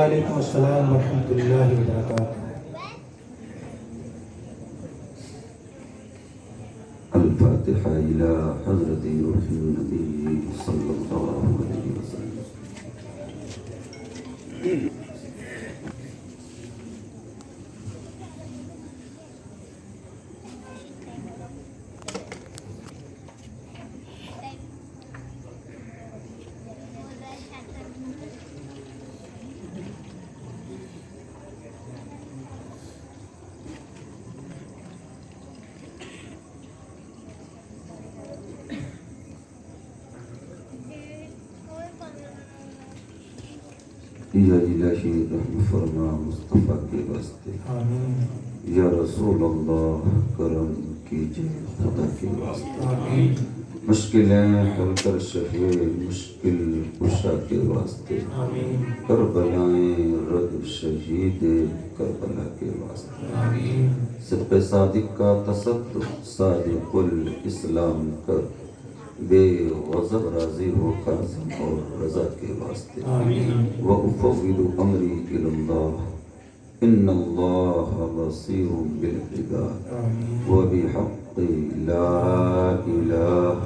وعلیکم السلام ورحمۃ اللہ وبرکاتہ۔ الفاتحة إلى حضرة روح النبي صلى الله عليه وسلم۔ یا الہی رحم فرما مصطفیٰ کے واسطے، آمین یا رسول اللہ کرم کیجئے خدا کے واسطے، آمین مشکلیں حل کر شفیع مشکل کشا کے واسطے، آمین کربلائیں رد شہید کربلا کے واسطے، آمین صدق صادق کا تصدق صادق الاسلام کر، بے غضب راضی ہو قاسم اور رضا کے واسطے، آمین وَأُفَوِّضُ أَمْرِي إِلَى اللَّهِ إِنَّ اللَّهَ بَصِيرٌ بِالْعِبَادِ وَبِحَقِّ لَا إِلَهَ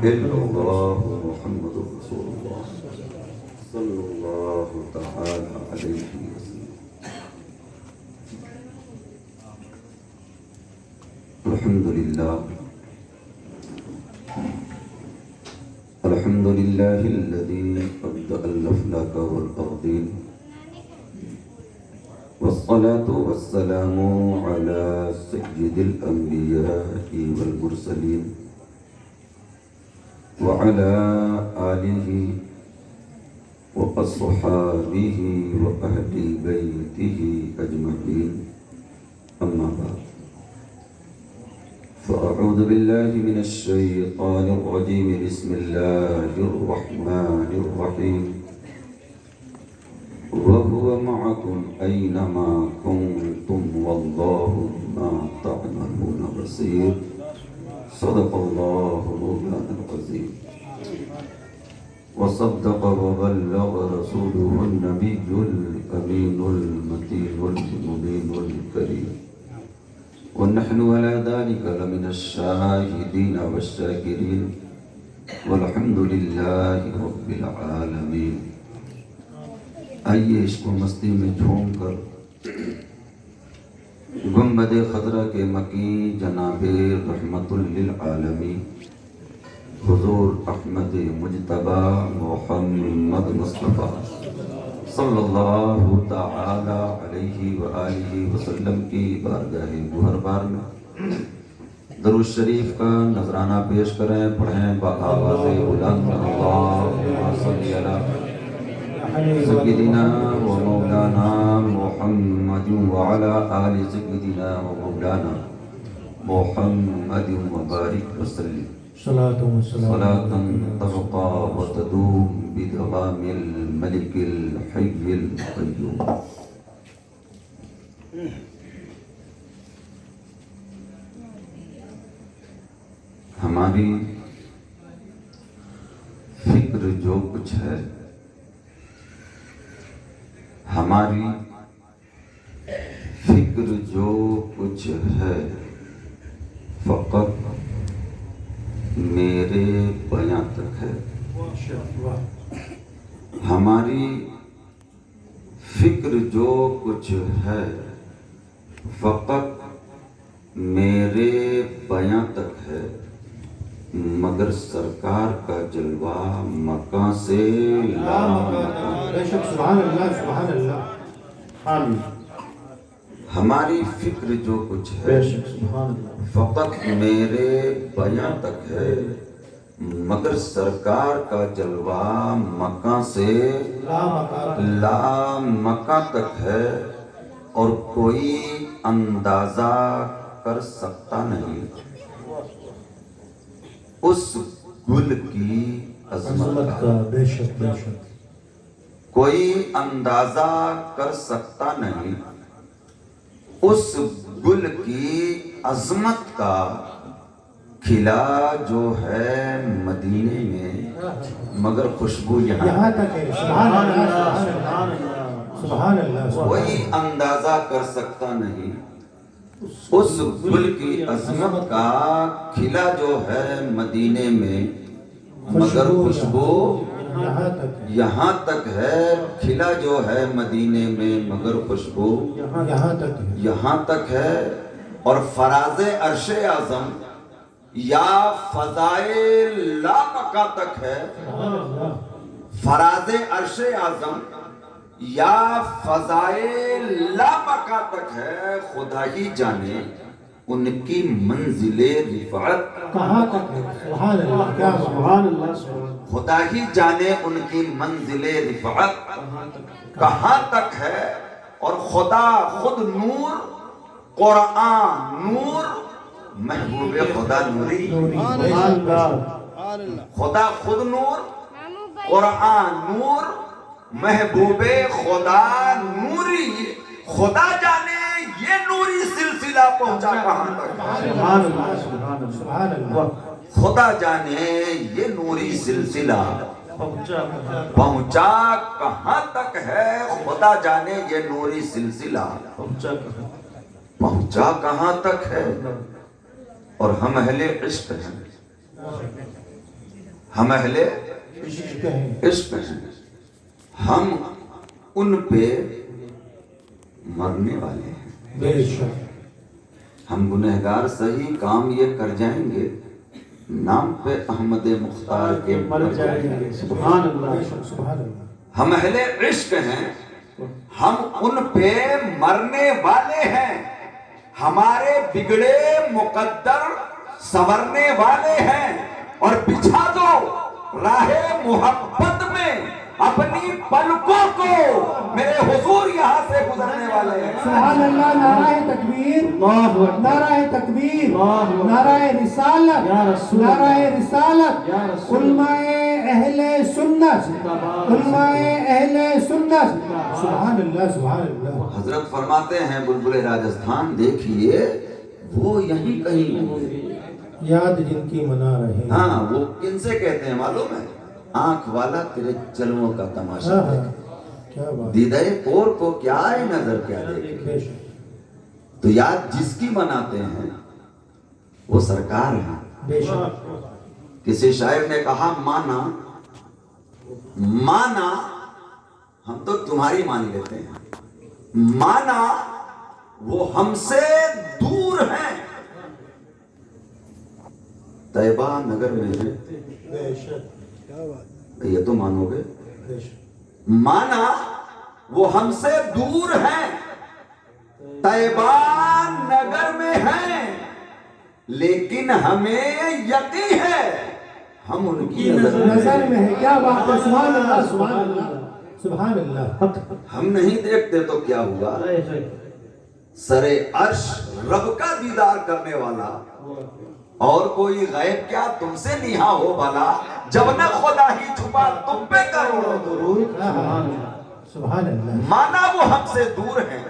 إِلَّا اللَّهُ مُحَمَّدٌ رَّسُولُ اللَّهِ صلی اللہ تعالی علیہ وسلم۔ الحمدللہ الحمد لله الذي أبدأ الأفلاك والأرضين، والصلاة والسلام على سيد الأنبياء والمرسلين وعلى آله وأصحابه وأهل بيته أجمعين، أما بعد، فأعوذ بالله من الشيطان الرجيم، بسم الله الرحمن الرحيم، وهو معكم أينما كنتم والله بما تعملون بصير، صدق الله مولانا العظيم، وصدق وبلغ رسوله النبي الأمين المتين المبين الكريم، ونحن على ذلك لمن الشاهدين والشاكرين، والحمد لله رب العالمين۔ آئیے عشق و مستی میں جھوم کر گنبد خضرا کے مکین جناب رحمت للعالمین حضور احمد مجتبی محمد مصطفیٰ صلی اللہ تعالی علیہ وآلہ وسلم کی بارگاہ گوہربار میں درود شریف کا نذرانہ پیش کریں، پڑھیں بآواز بلند، اللہم صلی علی سیدنا و مولانا محمد وعلی آل سیدنا و مولانا محمد وبارک وسلم، صلاة تبقى وتدوم بدوام الملك الحي القيوم۔ ہماری فکر جو کچھ ہے، ہماری فکر جو کچھ ہے، فقط میرے بیاں تک ہے۔ ہماری فکر جو کچھ ہے، فقط میرے بیاں تک ہے، مگر سرکار کا جلوہ مکاں سے لامکاں۔ سبحان اللہ سبحان اللہ، آمین۔ ہماری فکر جو کچھ ہے فقط میرے بیاں تک ہے، مگر سرکار کا جلوہ مکاں سے لامکاں تک ہے، اور کوئی اندازہ کر سکتا نہیں اس گل کی عظمت کا۔ بے شک بے شک، کوئی اندازہ کر سکتا نہیں اس گل کی عظمت کا۔ کھلا جو ہے مدینے میں، مگر خوشبو یہاں تک ہے۔ سبحان اللہ سبحان اللہ۔ اندازہ کر سکتا نہیں اس گل کی عظمت کا کھلا جو ہے مدینے میں، مگر خوشبو یہاں تک یہاں تک ہے، کھلا جو ہے مدینے میں مگر خوشبو یہاں تک ہے۔ یہاں تک ہے۔ اور فراز عرش اعظم یا فضائے لامکہ تک ہے، فراز عرش اعظم یا فضائے لامکہ تک ہے، خدا ہی جانے ان کی منزل رفعت کہاں تک ہے؟ سبحان اللہ، کیا سبحان اللہ، خدا ہی جانے ان کی منزل رفعت کہاں تک ہے۔ اور خدا خود نور، قرآن نور، محبوب خدا نوری، سبحان اللہ، خدا خود نور، قرآن نور، محبوب خدا نوری۔ خدا جانے یہ نوری سلسلہ پہنچا کہاں تک ہے، سبحان اللہ، سبحان اللہ، سبحان اللہ، خدا جانے یہ نوری سلسلہ پہنچا کہاں تک ہے، خدا جانے یہ نوری سلسلہ پہنچا کہاں تک ہے۔ اور ہم اہل عشق ہیں، ہم اہل عشق ہے، عشق ہیں، ہم ان پہ مرنے والے ہیں۔ بے شک، ہم گنہگار صحیح کام یہ کر جائیں گے، نام پہ احمد مختار کے مر جائیں گے۔ سبحان اللہ، بے شک، سبحان اللہ، ہم اہل عشق ہیں، ہم ان پہ مرنے والے ہیں، ہمارے بگڑے مقدر سنورنے والے ہیں۔ اور بچھا دو راہ محبت میں اپنی پلکوں کو، میرے حضور یہاں سے گزرنے والے ہیں۔ سبحان اللہ، نعرہ تکبیر، نعرہ تکبیر، نعرہ رسالت، نعرہ رسالت، علماء اہل سنت، علماء اہل سنت، سبحان اللہ، سبحان اللہ۔ حضرت فرماتے ہیں بلبل راجستھان دیکھیے وہ یہیں کہیں ہوں۔ یاد جن کی منا رہے، ہاں، وہ کن سے کہتے ہیں معلوم ہے؟ آنکھ والا تیرے چلموں کا تماشا دیکھے، کیا بات، دیدہ پور کو کیا ہے نظر کیا دیکھے۔ بے شک، تو یاد جس کی مناتے ہیں وہ سرکار ہیں۔ بے شک، کسی شاعر نے کہا مانا مانا، ہم تو تمہاری مان لیتے ہیں، مانا وہ ہم سے دور ہیں، طیبہ نگر میں ہے، بے شک، کیا بات، یہ تو مانو گے، بے شک، مانا وہ ہم سے دور ہیں، طیبہ نگر میں ہیں، لیکن ہمیں یقین ہے ہم ان کی نظر میں ہے۔ کیا بات ہے، سبحان اللہ، سبحان اللہ، سبحان اللہ، ہم نہیں دیکھتے تو کیا ہوا، سر عرش رب کا دیدار کرنے والا، اور کوئی غیب کیا تم سے نیہا ہو بھلا، جب نہ خدا ہی چھپا تم پہ کروڑوں درود۔ سبحان اللہ، مانا وہ ہم سے دور ہیں،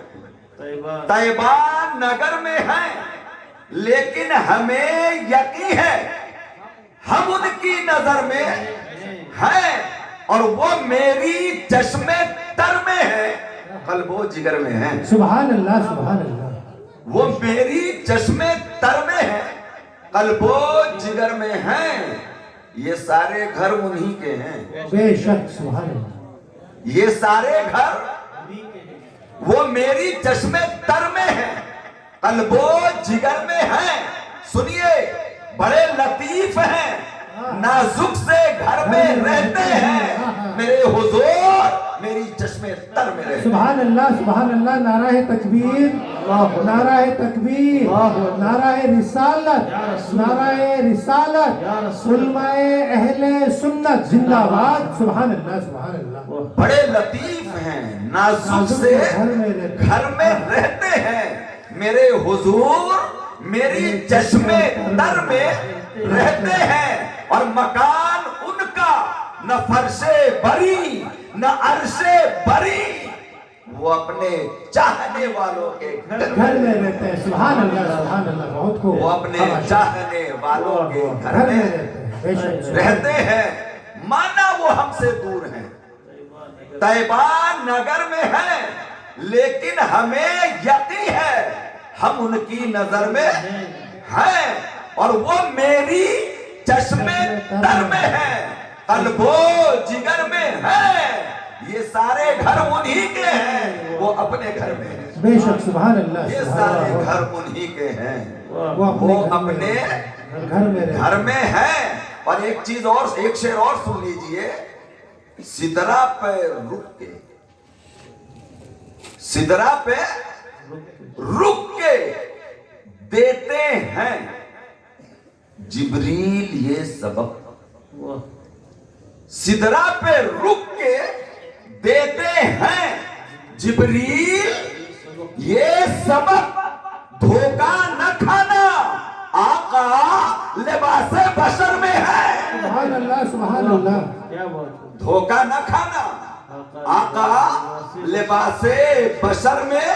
طیبہ نگر میں ہیں، لیکن ہمیں یقین ہے ہم ان کی نظر میں ہیں، اور وہ میری چشم تر میں ہے، قلب و جگر میں ہیں۔ سبحان اللہ، سبحان اللہ، وہ میری چشم تر میں ہے، قلب و جگر میں ہیں، یہ سارے گھر انہی کے ہیں، بے شک، سبحان اللہ، یہ سارے گھر وہ میری چشم تر میں ہیں، قلب و جگر میں ہیں۔ سنیے بڑے لطیف ہیں، نازک سے گھر میں رہتے ہیں، میرے حضور میری چشم تر میں رہتے ہیں۔ سبحان اللہ، سبحان اللہ، نعرہ تکبیر، نعرہ تکبیر، نعرہ رسالت، نعرہ رسالت، علماء اہل سنت زندہ باد، سبحان اللہ، سبحان اللہ، بڑے لطیف ہیں، نازک سے گھر میں رہتے ہیں، میرے حضور میری چشم تر میں رہتے ہیں، اور مکان ان کا نہ فرش بری نہ عرش بری، وہ اپنے چاہنے والوں کے گھر میں رہتے ہیں، سبحان اللہ، سبحان اللہ، بہت خوب، وہ اپنے چاہنے والوں کے گھر میں بے شک، رہتے ہیں، مانا وہ ہم سے دور ہیں، طیبہ نگر میں ہیں، لیکن ہمیں یقین ہے ہم ان کی نظر میں ہیں اور وہ میری چشم در میں ہے، قلب و جگر میں ہے۔ یہ سارے گھر انہی کے ہیں، وہ اپنے گھر میں ہیں۔ بے شک سبحان اللہ، یہ سبحان سارے اللہ۔ گھر انہی کے ہیں، وہ وہ اپنے گھر میں رہتے گھر میں ہیں۔ اور ایک چیز اور، ایک شعر اور سن لیجئے، سدرا پہ رک کے، سدرا پہ رک کے دیتے ہیں جبریل یہ سبق، سدرا پہ رک کے دیتے ہیں جبریل یہ سبق، دھوکہ نہ کھانا آقا لباس بشر میں ہے۔ سبحان اللہ، سبحان اللہ۔ دھوکہ نہ کھانا آقا لباس بشر میں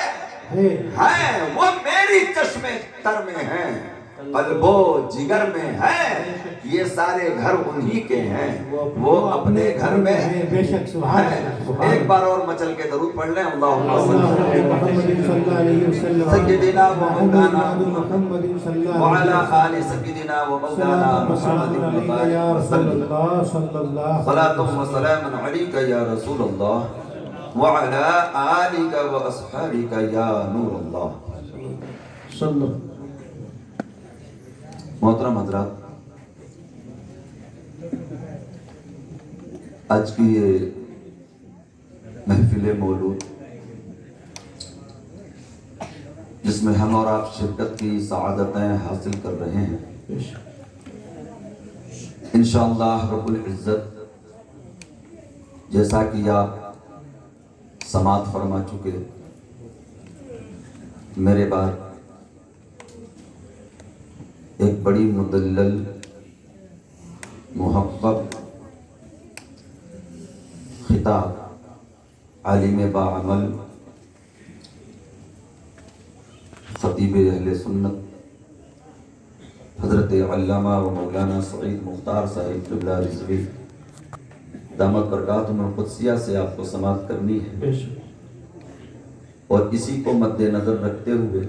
ہیں، وہ میری چشم تر میں ہیں، قلب و جگر میں ہیں۔ یہ سارے گھر انہی کے ہیں، وہ اپنے گھر میں ہیں۔ بے شک سبحان اللہ، سبحان ایک بار اور مچل کے درود پڑھ لیں، اللہم صلی محمد صلی اللہ علیہ وسلم سیدنا و مولانا محمد صلی اللہ وعلی علیہ آل سیدنا و مولانا محمد بن وسلم۔ یا رسول اللہ صلی اللہ صلاة و سلام علیک یا رسول اللہ وعلی آلک و اصحابک یا نور اللہ۔ صلی اللہ۔ محترم حضرات، آج کی یہ محفل مولود جس میں ہم اور آپ شرکت کی سعادتیں حاصل کر رہے ہیں، انشاءاللہ رب العزت جیسا کہ آپ سماعت فرما چکے، میرے بعد ایک بڑی مدلل، محقق خطاب عالم باعمل، خطیب اہل سنت حضرت علامہ و مولانا سعید مختار صاحب قبلہ رضوی دامت برکاتہم القدسیہ سے آپ کو سماعت کرنی ہے، اور اسی کو مد نظر رکھتے ہوئے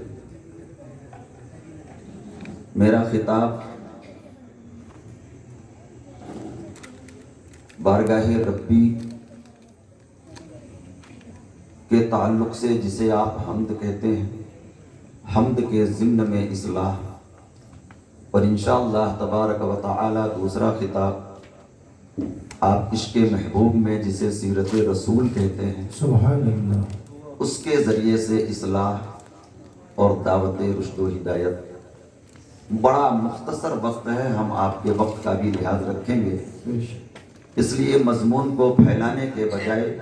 میرا خطاب بارگاہ ربی کے تعلق سے، جسے آپ حمد کہتے ہیں، حمد کے ضمن میں اصلاح، اور انشاءاللہ تبارک و تعالی دوسرا خطاب آپ عشق محبوب میں جسے سیرت رسول کہتے ہیں، سبحان اللہ، اس کے ذریعے سے اصلاح اور دعوت رشد و ہدایت۔ بڑا مختصر وقت ہے، ہم آپ کے وقت کا بھی لحاظ رکھیں گے، اس لیے مضمون کو پھیلانے کے بجائے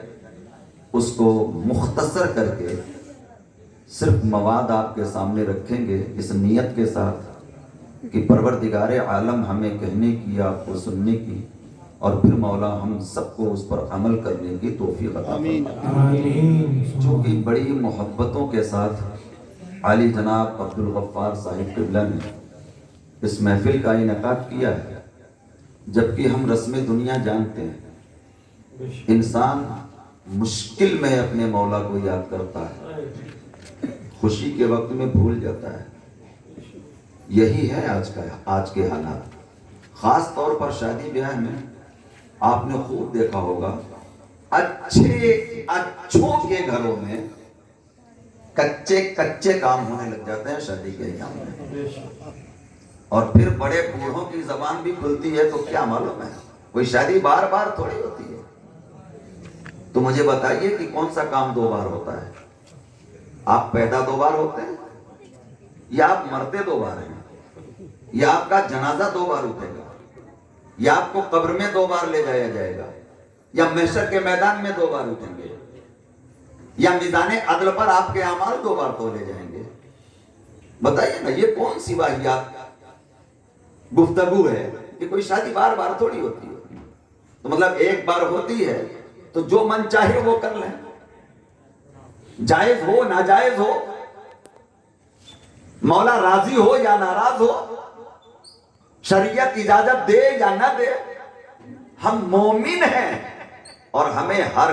اس کو مختصر کر کے صرف مواد آپ کے سامنے رکھیں گے، اس نیت کے ساتھ کہ پروردگار عالم ہمیں کہنے کی، آپ کو سننے کی، اور پھر مولا ہم سب کو اس پر عمل کرنے کی توفیق عطا فرمائے۔ آمین۔ چونکہ بڑی محبتوں کے ساتھ عالی جناب عبدالغفار صاحب قبلہ نے اس محفل کا انعقاد کیا ہے، جبکہ ہم رسم دنیا جانتے ہیں انسان مشکل میں اپنے مولا کو یاد کرتا ہے، خوشی کے وقت میں بھول جاتا ہے۔ یہی ہے آج کے حالات، خاص طور پر شادی بیاہ میں آپ نے خوب دیکھا ہوگا، اچھوں کے گھروں میں کچے کام ہونے لگ جاتے ہیں شادی کے ایام میں، اور پھر بڑے بوڑھوں کی زبان بھی کھلتی ہے تو کیا معلوم ہے، کوئی شادی بار بار تھوڑی ہوتی ہے۔ تو مجھے بتائیے کہ کون سا کام 2 بار ہوتا ہے؟ آپ پیدا 2 بار ہوتے ہیں، یا آپ مرتے 2 بار ہیں، یا آپ کا جنازہ 2 بار اٹھے گا، یا آپ کو قبر میں 2 بار لے جایا جائے گا، یا محشر کے میدان میں 2 بار اٹھیں گے، یا میزان عدل پر آپ کے اعمال 2 بار تولے جائیں گے۔ بتائیے نا، یہ کون سی واحیات گفتگو ہے کہ کوئی شادی بار بار تھوڑی ہوتی ہے؟ تو مطلب ایک بار ہوتی ہے تو جو من چاہے وہ کر لیں، جائز ہو ناجائز ہو، مولا راضی ہو یا ناراض ہو، شریعت اجازت دے یا نہ دے، ہم مومن ہیں اور ہمیں ہر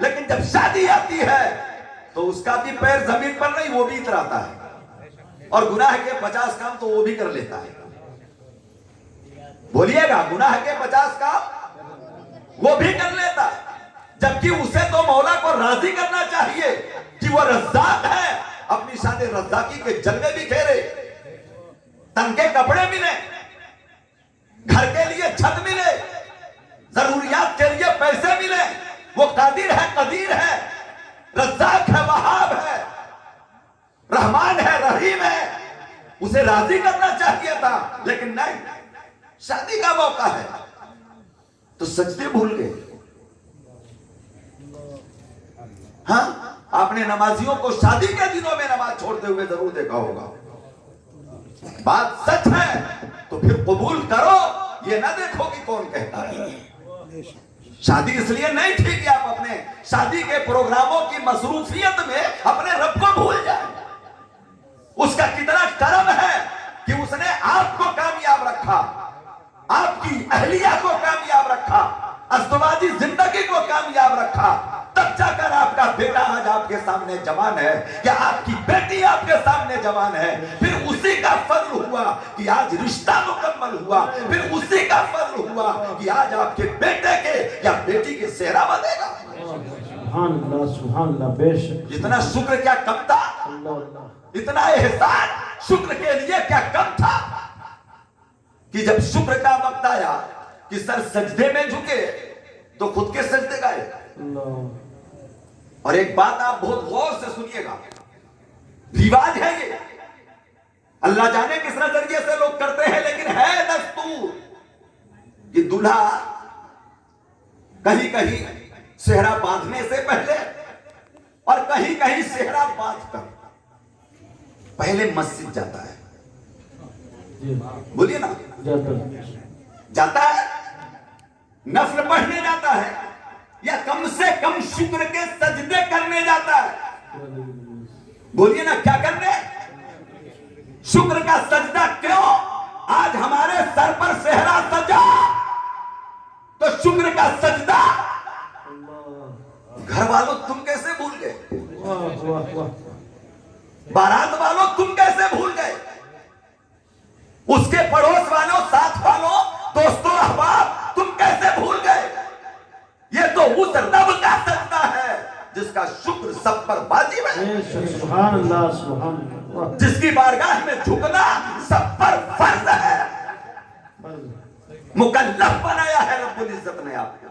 لیکن جب شادی آتی ہے تو اس کا بھی پیر زمین پر نہیں، وہ بھی اتراتا ہے، اور گناہ کے 50 کام تو وہ بھی کر لیتا ہے۔ بولیے گا، گناہ کے 50 کام وہ بھی کر لیتا ہے، جبکہ اسے تو مولا کو راضی کرنا چاہیے کہ وہ رزاق ہے، اپنی شان رزاقی کے جلوے بھی کھیرے، تنگے کپڑے ملے، گھر کے لیے چھت ملے، ضروریات کے لیے پیسے ملے، وہ قادر ہے، قدیر ہے، رزاق ہے، وہاب ہے، رحمان ہے، رحیم ہے، اسے راضی کرنا چاہیے تھا، لیکن نہیں، شادی کا موقع ہے تو سجدے بھول گئے۔ ہاں، آپ نے نمازیوں کو شادی کے دنوں میں نماز چھوڑتے ہوئے ضرور دیکھا ہوگا۔ بات سچ ہے تو پھر قبول کرو، یہ نہ دیکھو کہ کون کہتا ہے۔ شادی اس لیے نہیں تھی کہ آپ اپنے شادی کے پروگراموں کی مصروفیت میں اپنے رب کو بھول جائیں۔ اس کا کتنا کرم ہے کہ اس نے آپ کو کامیاب رکھا، آپ کی اہلیہ کو کامیاب رکھا، ازدواجی زندگی کو کامیاب رکھا، تب جا کر آپ کا بیٹا آج آپ کے سامنے جوان ہے، یا آپ کی بیٹی آپ کے سامنے جوان ہے، پھر اسی کا فضل ہوا کہ آج رشتہ مکمل ہوا، پھر اسی کا فضل ہوا کہ آج آپ کے بیٹے کے یا بیٹی کے صحرا بندے گا۔ سبحان اللہ، بے شک، اتنا شکر کیا کم تھا، اتنا احسان شکر کے لیے کیا کم تھا کہ جب شکر کا وقت آیا کہ سر سجدے میں جھکے تو خود کے سجدے گئے۔ اور ایک بات آپ بہت غور سے سنیے گا، رواج ہے یہ، اللہ جانے کس نظریے سے لوگ کرتے ہیں، لیکن ہے دستور کہ دلہا کہیں کہیں صحرا باندھنے سے پہلے اور کہیں کہیں صحرا باندھ کر پہلے مسجد جاتا ہے۔ بولیے نا، جاتا ہے، نفل پڑھنے جاتا ہے، یا کم سے کم شکر کے سجدے کرنے جاتا ہے۔ بولیے نا، کیا کرنے؟ شکر کا سجدہ۔ کیوں؟ آج ہمارے سر پر صحرا سجا تو شکر کا سجدہ گھر والوں تم کیسے بھول گئے؟ بارات والوں تم کیسے بھول گئے؟ اس کے پڑوس والوں، ساتھ والوں، دوستوں، احباب تم کیسے بھول گئے؟ یہ تو اس رب کا سجدہ ہے جس کا شکر سب پر واجب ہے، سبحان اللہ، سبحان اللہ، جس کی بارگاہ میں جھکنا سب پر فرض ہے، مکلف بنایا ہے رب العزت نے آپ کو۔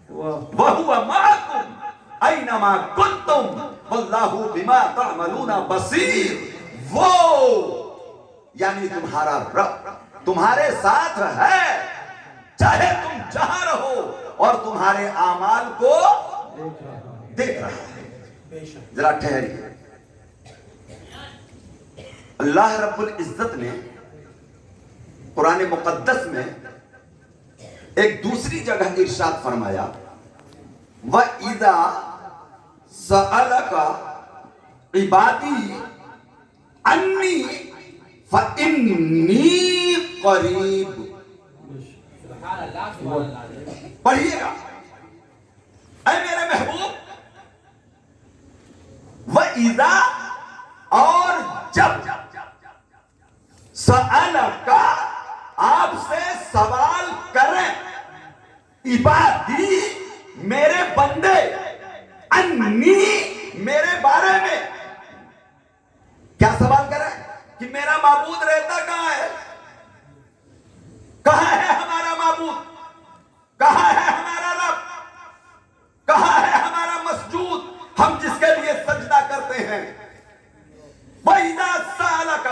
وَهُوَ مَعَكُمْ أَيْنَمَا كُنْتُمْ وَاللَّهُ بِمَا تَعْمَلُونَ بَصِيرٌ۔ وہ یعنی تمہارا رب تمہارے ساتھ ہے، چاہے تم جہاں رہو، اور تمہارے اعمال کو دیکھ رہا ہے۔ ذرا ٹھہریے، اللہ رب العزت نے قرآن مقدس میں ایک دوسری جگہ ارشاد فرمایا، وَإِذَا سَأَلَكَ عِبَادِي عَنِّي فَإِنِّي قَرِيبٌ۔ پڑھیے گا، اے میرے محبوب، وَإِذَا اور جب، سَأَلَكَ آپ سے سوال کریں، عبادی میرے بندے، انی میرے بارے میں، کیا سوال کریں؟ کہ میرا معبود رہتا کہاں ہے؟ کہاں ہے ہمارا معبود؟ کہاں ہے ہمارا رب؟ کہاں ہے ہمارا مسجود ہم جس کے لیے سجدہ کرتے ہیں؟ وَإِذَا سَأَلَكَ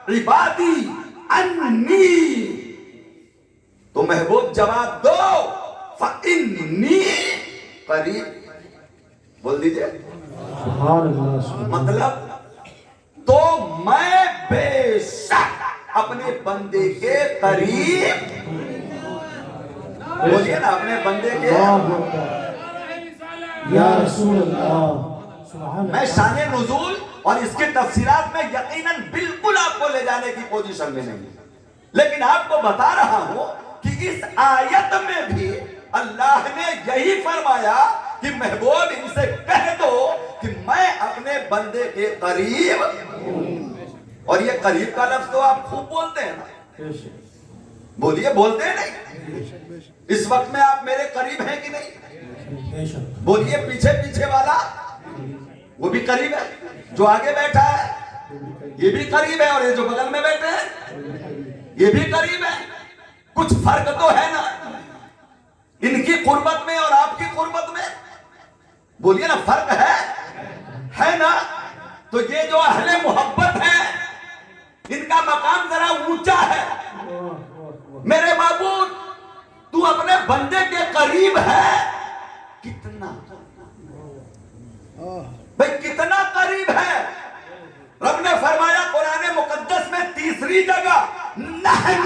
عِبَادِي عَنِّي، تو محبوب جواب دو، فَإِنِّي قریب، بول دیجئے، مطلب تو میں بے شک اپنے بندے کے قریب، بولیے نا، اپنے بندے کے، یا رسول اللہ، میں شان نزول اور اس کی تفسیرات میں یقیناً بالکل آپ کو لے جانے کی پوزیشن میں نہیں، لیکن آپ کو بتا رہا ہوں کہ اس آیت میں بھی اللہ نے یہی فرمایا کہ محبوب ان سے کہہ دو کہ میں اپنے بندے کے قریب، اور یہ قریب کا لفظ تو آپ خوب بولتے ہیں نا، بے شک بولیے، بولتے ہیں نہیں؟ اس وقت میں آپ میرے قریب ہیں کہ نہیں؟ بے شک بولیے، پیچھے پیچھے والا وہ بھی قریب ہے، جو آگے بیٹھا ہے یہ بھی قریب ہے، اور یہ جو بغل میں بیٹھے ہیں یہ بھی قریب ہے۔ کچھ فرق تو ہے نا ان کی قربت میں اور آپ کی قربت میں، بولیے نا، فرق ہے نا؟ تو یہ جو اہل محبت ہیں ان کا مقام ذرا اونچا ہے۔ میرے معبود تو اپنے بندے کے قریب ہے، کتنا بھئی کتنا قریب ہے؟ رب نے فرمایا قرآن مقدس میں تیسری جگہ، نحن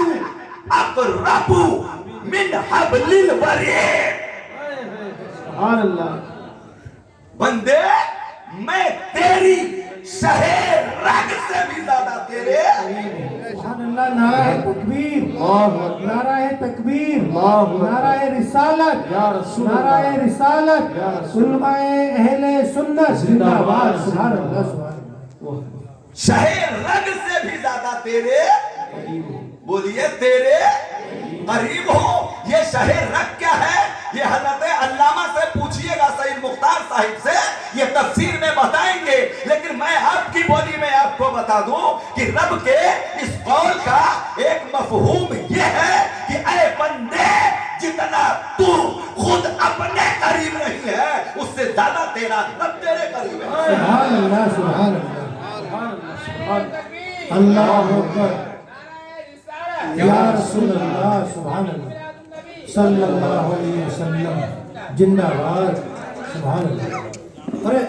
اقرب من حبل الورید، سبحان اللہ، بندے میں تیری شہر رگ سے بھی زیادہ تیرے۔ سبحان اللہ، نعرہ تکبیر، نعرہ تکبیر، نعرہ رسالت، یا رسول نعرہ اللہ، رسالت، یا رسول علماء اہل سنت زندہ باد، سبحان اللہ سبحان اللہ۔ شہر رگ سے بھی زیادہ تیرے، بولیے تیرے قریب ہو۔ یہ شہر رگ کیا ہے؟ یہ حضرت علامہ سے پوچھئے گا، سید مختار صاحب سے، یہ تفسیر میں بتائیں گے، لیکن میں آپ کی بولی میں آپ کو بتا دوں کہ رب کے اس قول کا ایک مفہوم یہ ہے کہ اے بندے، جتنا تو خود اپنے قریب نہیں ہے اس سے زیادہ تیرا رب تیرے قریب ہے۔ سبحان اللہ سبحان اللہ، اللہ اکبر، یا رسول اللہ، سبحان اللہ، صلی اللہ علیہ وسلم، زندہ باد، سبحان اللہ۔ ارے